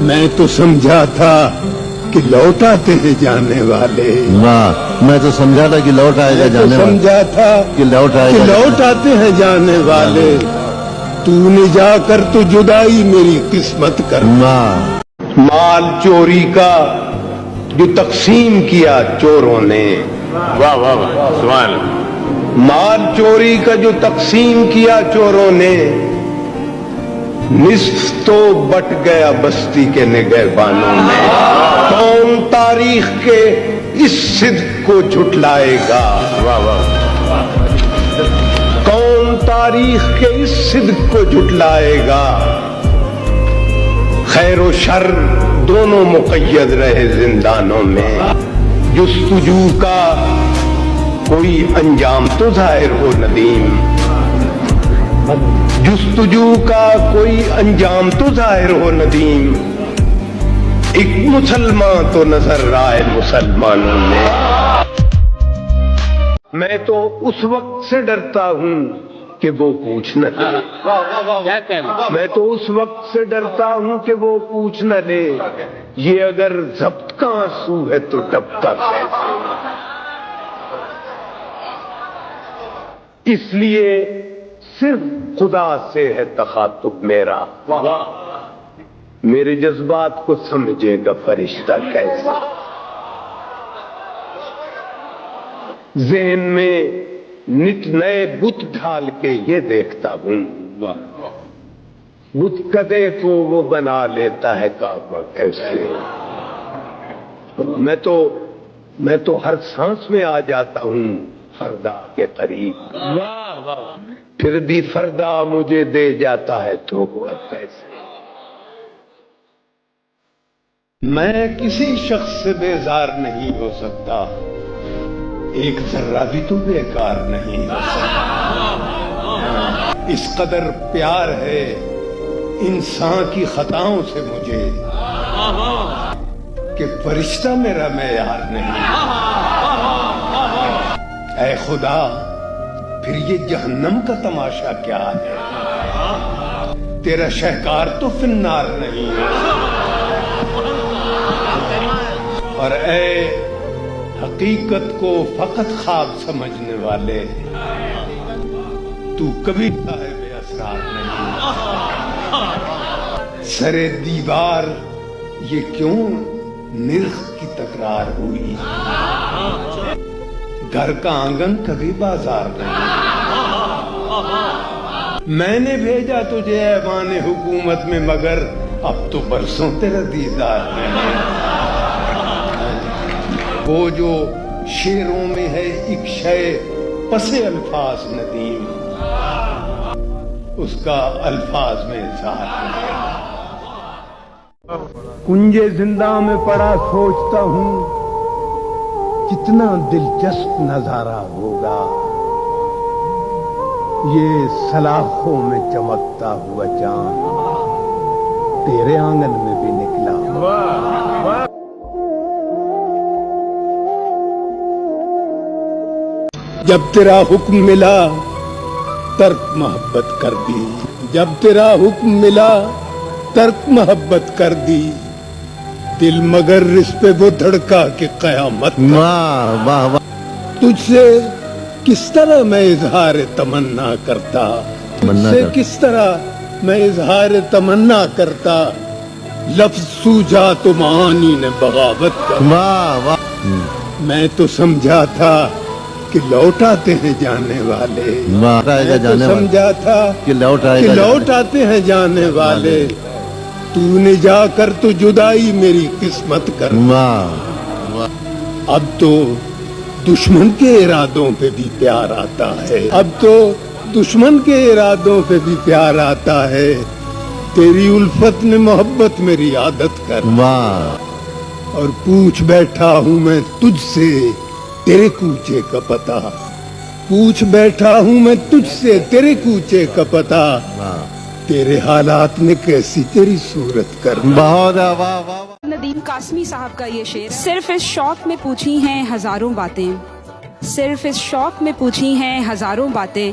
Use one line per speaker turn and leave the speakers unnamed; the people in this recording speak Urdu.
میں تو سمجھا تھا کہ لوٹ آتے ہیں جانے والے.
واہ، میں تو سمجھا تھا کہ لوٹ آئے گا جانے والے.
سمجھا تھا
کہ لوٹ آئے گا
لوٹ آتے ہیں جانے والے. تو نے جا کر تو جدائی میری قسمت کر. مال چوری کا جو تقسیم کیا چوروں نے.
واہ واہ واہ، سبحان اللہ.
مال چوری کا جو تقسیم کیا چوروں نے، نصف تو بٹ گیا بستی کے نگہبانوں میں. کون تاریخ کے اس صدق کو جھٹلائے گا؟
واہ واہ،
کون تاریخ کے اس صدق کو جھٹلائے گا؟ خیر و شر دونوں مقید رہے زندانوں میں. جستجو کا کوئی انجام تو ظاہر ہو ندیم. جستجو کا کوئی انجام تو ظاہر ہو ندیم. ایک مسلمان تو نظر آئے مسلمانوں میں. میں تو اس وقت سے ڈرتا ہوں کہ وہ پوچھ نہ لے. میں تو اس وقت سے ڈرتا ہوں کہ وہ پوچھ نہ لے. یہ اگر ضبط کا آنسو ہے تو ٹپکا کیسے؟ اس لیے صرف خدا سے ہے تخاطب میرا. میرے جذبات کو سمجھے گا فرشتہ کیسے؟ ذہن میں نت نئے بت ڈھال کے یہ دیکھتا ہوں، بت کدے کو وہ بنا لیتا ہے کعبہ کیسے. میں تو ہر سانس میں آ جاتا ہوں فردا کے قریب. پھر بھی فردا مجھے دے جاتا ہے تو کیسے. میں کسی شخص سے بیزار نہیں ہو سکتا، ایک ذرہ بھی تو بیکار نہیں ہو سکتا. اس قدر پیار ہے انسان کی خطاؤں سے مجھے کہ فرشتہ میرا معیار نہیں. اے خدا، پھر یہ جہنم کا تماشا کیا ہے؟ تیرا شہکار تو فنار نہیں ہے. اور اے حقیقت کو فقط خواب سمجھنے والے، تو کبھی صاحب اسرار نہیں. سرے دیوار یہ کیوں نرخ کی تکرار ہوئی؟ گھر کا آنگن کبھی بازار نہیں. میں نے بھیجا تجھے ایوان حکومت میں، مگر اب تو برسوں تیرا دیدار نہیں. وہ جو شعروں میں ہے ایک شے پس الفاظ ندیم، اس کا الفاظ میں اظہار نہیں. کنجے زندہ میں پڑا سوچتا ہوں کتنا دلچسپ نظارہ ہوگا یہ سلاخوں میں چمکتا ہوا چاند تیرے آنگن میں بھی نکلا. جب تیرا حکم ملا ترک محبت کر دی. جب تیرا حکم ملا ترک محبت کر دی. دل مگر اس پہ وہ دھڑکا کہ قیامت.
واہ واہ واہ.
تجھ سے کس طرح میں اظہار تمنا کرتا، تجھ سے کس طرح میں اظہار تمنا کرتا. لفظ سوجا تو معانی نے بغاوت کر.
واہ واہ.
میں تو سمجھا تھا کہ لوٹ آتے ہیں جانے والے.
میں تو
سمجھا تھا
کہ لوٹ
آتے ہیں جانے والے. تو نے جا کر تو جدائی میری قسمت کر. اب تو دشمن کے ارادوں پہ بھی پیار آتا ہے. اب تو دشمن کے ارادوں پہ بھی پیار آتا ہے. تیری الفت نے محبت میری عادت کر. اور پوچھ بیٹھا ہوں میں تجھ سے تیرے کوچے کا پتہ. پوچھ بیٹھا ہوں میں تجھ سے تیرے کوچے کا پتہ. تیرے حالات نے کیسی تیری صورت کر.
ندیم قاسمی صاحب کا یہ شعر. صرف اس شوق میں پوچھی ہیں ہزاروں باتیں، صرف اس شوق میں پوچھی ہیں ہزاروں باتیں،